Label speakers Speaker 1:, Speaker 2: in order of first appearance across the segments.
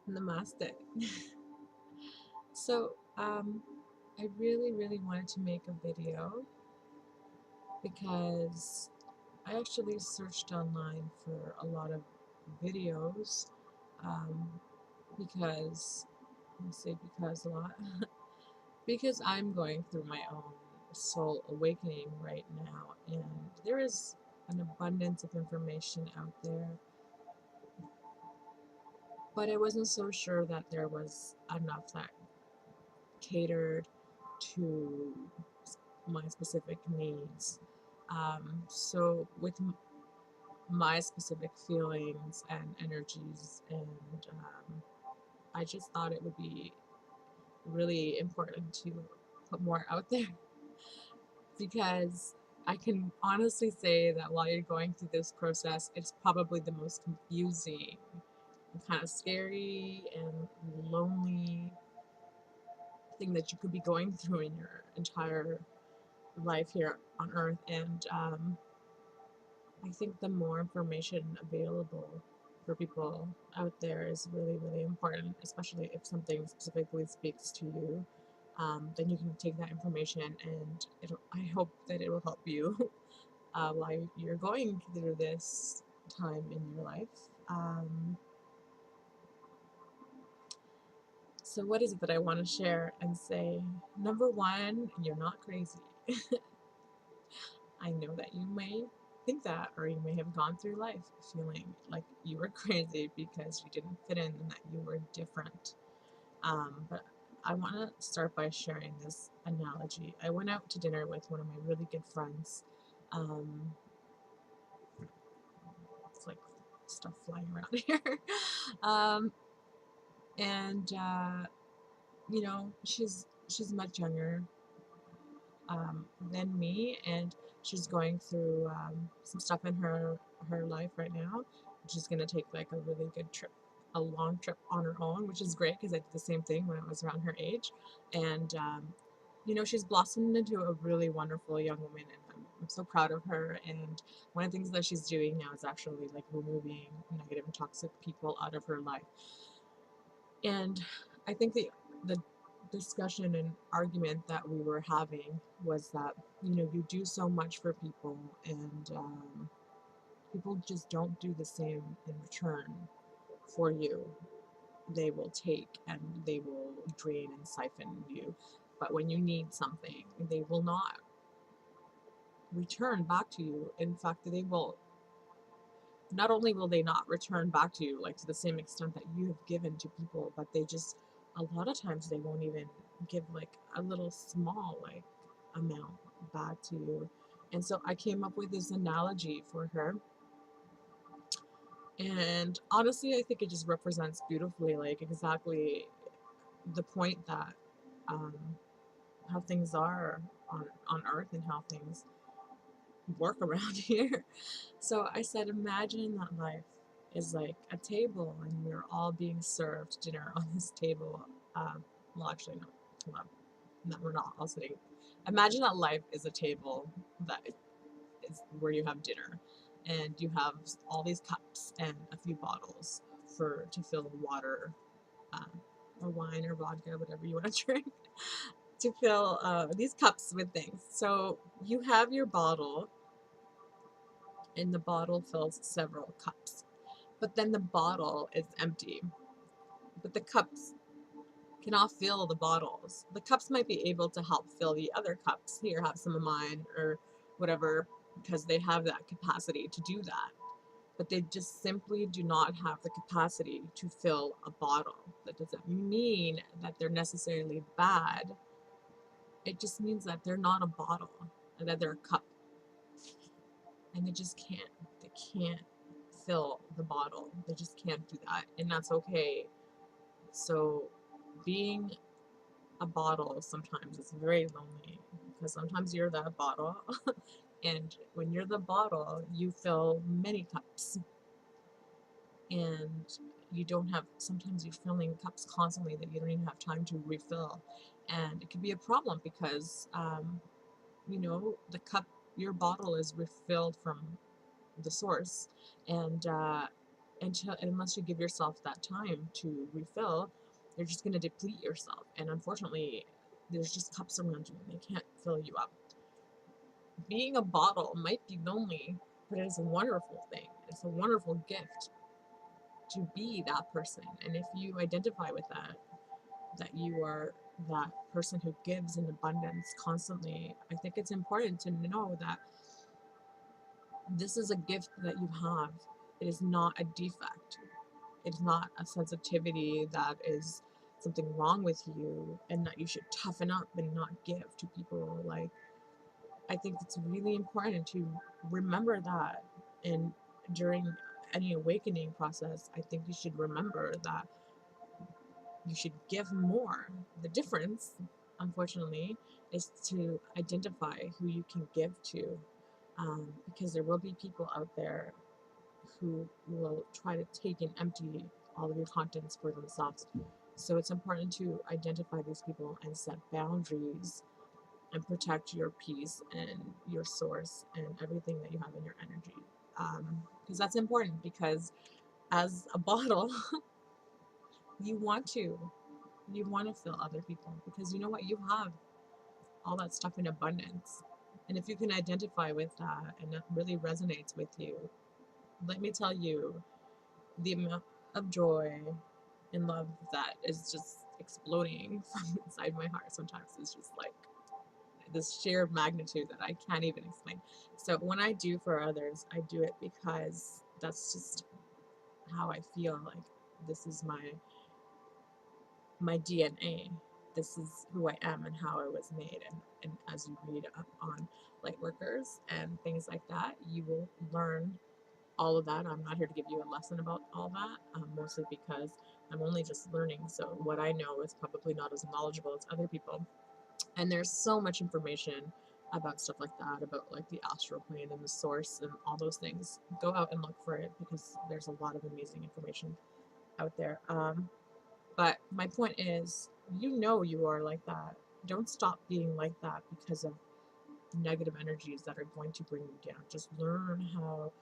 Speaker 1: Namaste. So, I really wanted to make a video because I actually searched online for a lot of videos um, because, I say because a lot, because I'm going through my own soul awakening right now, and there is an abundance of information out there, but I wasn't so sure that there was enough that catered to my specific needs. So with my specific feelings and energies, and I just thought it would be really important to put more out there because I can honestly say that while you're going through this process, it's probably the most confusing and kind of scary and lonely thing that you could be going through in your entire life here on earth. And I think the more information available for people out there is really important, especially if something specifically speaks to you. Then you can take that information, and I hope that it will help you while you're going through this time in your life. So what is it that I want to share and say? Number one, you're not crazy. I know that you may think that, or you may have gone through life feeling like you were crazy because you didn't fit in and that you were different. But I want to start by sharing this analogy. I went out to dinner with one of my really good friends. Um, it's like stuff flying around here. um, and she's much younger than me, and she's going through some stuff in her life right now. She's gonna take like a really good trip, a long trip on her own, which is great because I did the same thing when I was around her age. And she's blossomed into a really wonderful young woman, and I'm so proud of her. And one of the things that she's doing now is actually like removing negative and toxic people out of her life. And I think the discussion and argument that we were having was that you do so much for people, and people just don't do the same in return for you. They will take and they will drain and siphon you, but when you need something, they will not return back to you. In fact, they will not only will they not return back to you like to the same extent that you have given to people, but they just a lot of times they won't even give like a little small like amount back to you. And so I came up with this analogy for her, and honestly I think it just represents beautifully like exactly the point that um, how things are on earth and how things work around here. So I said, imagine that life is like a table and we're all being served dinner on this table. Well, actually, no, hold on. No, we're not all sitting. Imagine that life is a table that is where you have dinner, and you have all these cups and a few bottles to fill water, or wine or vodka, whatever you want to drink, to fill these cups with things. So you have your bottle, and the bottle fills several cups. But then the bottle is empty. But the cups cannot fill the bottles. The cups might be able to help fill the other cups. Here, have some of mine, or whatever, because they have that capacity to do that. But they just simply do not have the capacity to fill a bottle. That doesn't mean that they're necessarily bad. It just means that they're not a bottle and that they're a cup. And they just can't. They can't fill the bottle. They just can't do that. And that's okay. So being a bottle sometimes is very lonely because sometimes you're that bottle. And when you're the bottle, you fill many cups. And you don't have, sometimes you're filling cups constantly that you don't even have time to refill. And it can be a problem because, the cup, your bottle is refilled from the source. And unless you give yourself that time to refill, you're just going to deplete yourself. And unfortunately, there's just cups around you and they can't fill you up. Being a bottle might be lonely, but it's a wonderful thing. It's a wonderful gift to be that person. And if you identify with that, that you are that person who gives in abundance constantly, I think it's important to know that this is a gift that you have. It is not a defect. It's not a sensitivity that is something wrong with you and that you should toughen up and not give to people. Like, I think it's really important to remember that. And during any awakening process, I think you should remember that you should give more. The difference, unfortunately, is to identify who you can give to, because there will be people out there who will try to take and empty all of your contents for themselves. So it's important to identify these people and set boundaries and protect your peace and your source and everything that you have in your energy. Because that's important, because as a bottle, you want to. You want to fill other people because you know what? You have all that stuff in abundance. And if you can identify with that and it really resonates with you, let me tell you, the amount of joy and love that is just exploding from inside my heart sometimes is just like this sheer magnitude that I can't even explain. So when I do for others, I do it because that's just how I feel. Like, this is my DNA. This is who I am and how I was made. And as you read up on lightworkers and things like that, you will learn all of that. I'm not here to give you a lesson about all that, mostly because I'm only just learning. So what I know is probably not as knowledgeable as other people. And there's so much information about stuff like that, about like the astral plane and the source and all those things. Go out and look for it because there's a lot of amazing information out there. But my point is, you know you are like that. Don't stop being like that because of negative energies that are going to bring you down. Just learn how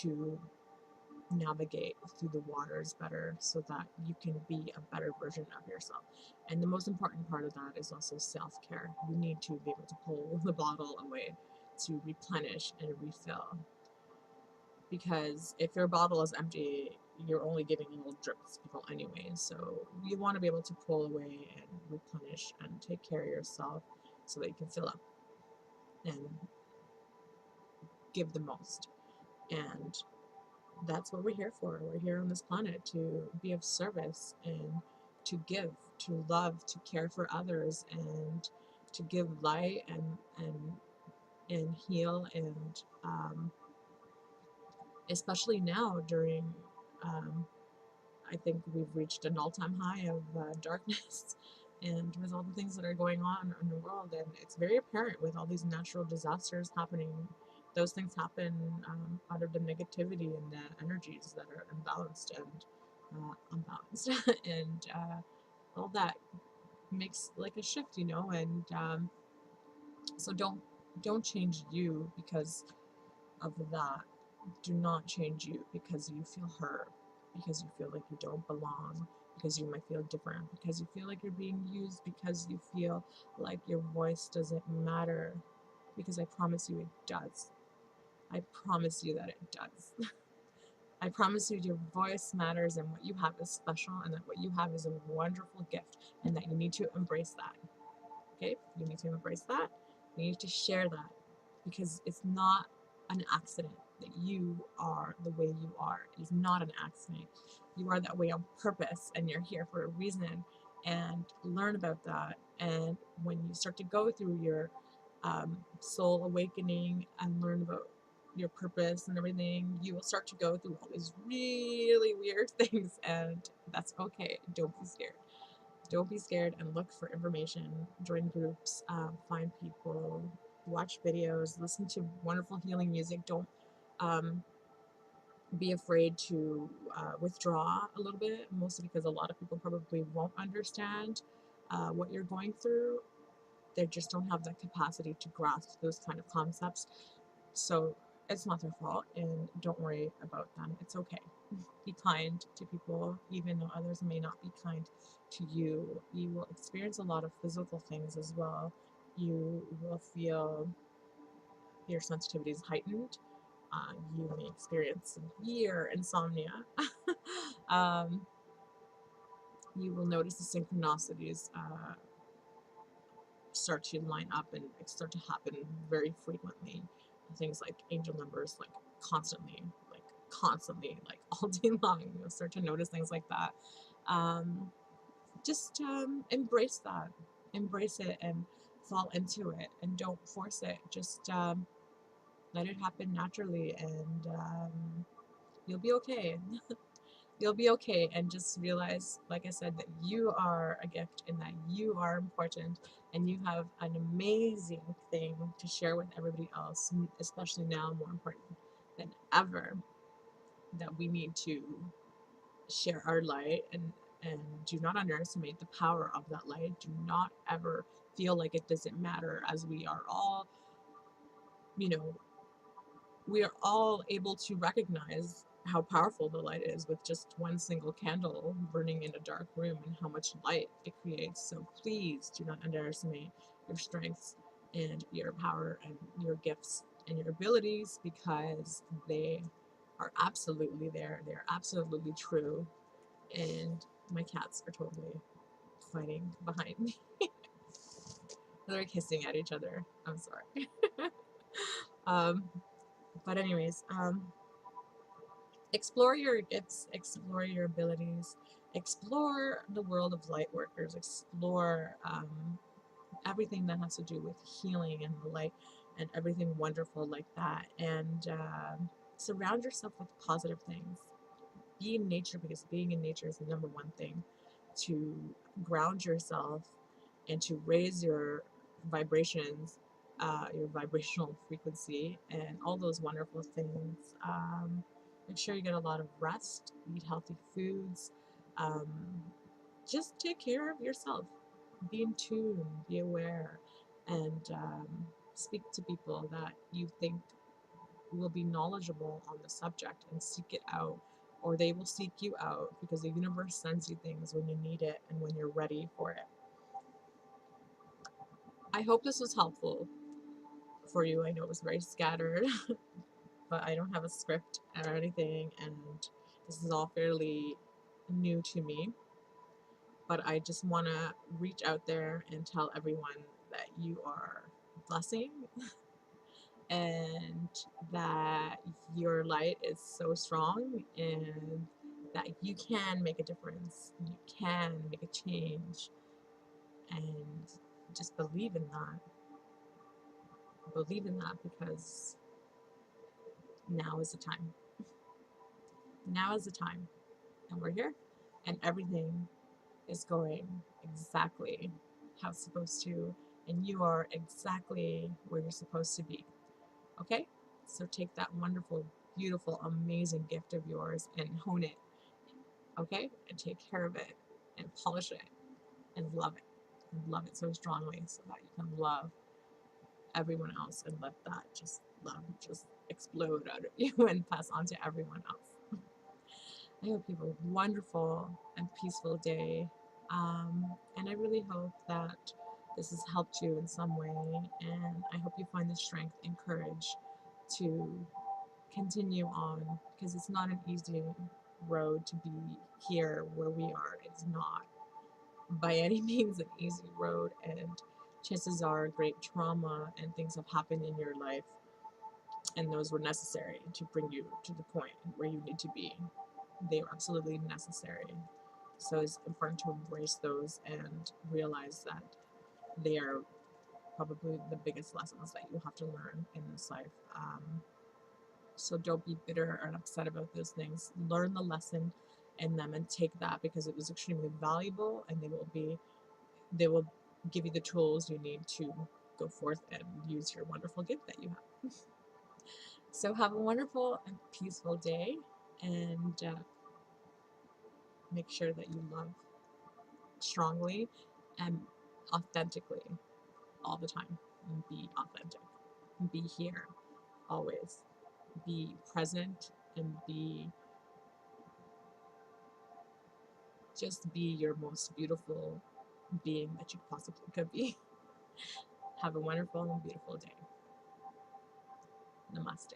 Speaker 1: to navigate through the waters better so that you can be a better version of yourself. And the most important part of that is also self-care. You need to be able to pull the bottle away to replenish and refill. Because if your bottle is empty, you're only giving little drips to people anyway. So you want to be able to pull away and replenish and take care of yourself so that you can fill up and give the most. And that's what we're here for. We're here on this planet to be of service and to give, to love, to care for others, and to give light and heal. And especially now during, I think we've reached an all-time high of darkness. And with all the things that are going on in the world, and it's very apparent with all these natural disasters happening, those things happen out of the negativity and the energies that are imbalanced and unbalanced, and all that makes like a shift, you know. And so don't change you because of that. Do not change you because you feel hurt, because you feel like you don't belong, because you might feel different, because you feel like you're being used, because you feel like your voice doesn't matter. Because I promise you it does. I promise you that it does. I promise you your voice matters and what you have is special and that what you have is a wonderful gift and that you need to embrace that. Okay? You need to embrace that. You need to share that because it's not an accident that you are the way you are. It is not an accident. You are that way on purpose and you're here for a reason. And learn about that. And when you start to go through your soul awakening and learn about your purpose and everything, you will start to go through all these really weird things, and that's okay. Don't be scared. Don't be scared and look for information, join groups, find people, watch videos, listen to wonderful healing music. Don't be afraid to withdraw a little bit, mostly because a lot of people probably won't understand what you're going through. They just don't have that capacity to grasp those kind of concepts. So it's not their fault, and don't worry about them. It's okay. Be kind to people, even though others may not be kind to you. You will experience a lot of physical things as well. You will feel your sensitivity is heightened. You may experience severe insomnia. um, you will notice the synchronicities start to line up and start to happen very frequently. Things like angel numbers, like constantly, like all day long. You'll start to notice things like that. Um, just embrace that, embrace it, and fall into it, and don't force it. Just let it happen naturally, and you'll be okay. You'll be okay, and just realize, like I said, that you are a gift and that you are important, and you have an amazing thing to share with everybody else, especially now, more important than ever, that we need to share our light, and do not underestimate the power of that light. Do not ever feel like it doesn't matter, as we are all, you know, we are all able to recognize how powerful the light is with just one single candle burning in a dark room, and how much light it creates. So please do not underestimate your strengths and your power and your gifts and your abilities, because they are absolutely there. They're absolutely true. And my cats are totally fighting behind me. They're kissing at each other. I'm sorry. um, but anyways, explore your gifts, explore your abilities, explore the world of light workers, explore everything that has to do with healing and the light and everything wonderful like that. And surround yourself with positive things. Be in nature, because being in nature is the number one thing to ground yourself and to raise your vibrations, your vibrational frequency, and all those wonderful things. Make sure you get a lot of rest, eat healthy foods, um, just take care of yourself. Be in tune, be aware, and speak to people that you think will be knowledgeable on the subject, and seek it out, or they will seek you out, because the universe sends you things when you need it and when you're ready for it. I hope this was helpful for you. I know it was very scattered, but I don't have a script or anything, and this is all fairly new to me. But I just want to reach out there and tell everyone that you are a blessing, and that your light is so strong, and that you can make a difference, you can make a change, and just believe in that. Believe in that, because now is the time. Now is the time. And we're here, and everything is going exactly how it's supposed to, and you are exactly where you're supposed to be. Okay? So take that wonderful, beautiful, amazing gift of yours and hone it. Okay? And take care of it and polish it and love it. And love it so strongly, so that you can love everyone else, and let that just love just explode out of you and pass on to everyone else. I hope you have a wonderful and peaceful day. And I really hope that this has helped you in some way. And I hope you find the strength and courage to continue on, because it's not an easy road to be here where we are. It's not by any means an easy road. And chances are great trauma and things have happened in your life, and those were necessary to bring you to the point where you need to be. They are absolutely necessary. So it's important to embrace those and realize that they are probably the biggest lessons that you have to learn in this life. So don't be bitter and upset about those things. Learn the lesson in them and take that, because it was extremely valuable, and they will give you the tools you need to go forth and use your wonderful gift that you have. So have a wonderful and peaceful day, and make sure that you love strongly and authentically all the time. And be authentic. Be here always. Be present, and be just be your most beautiful being that you possibly could be. Have a wonderful and beautiful day. Namaste.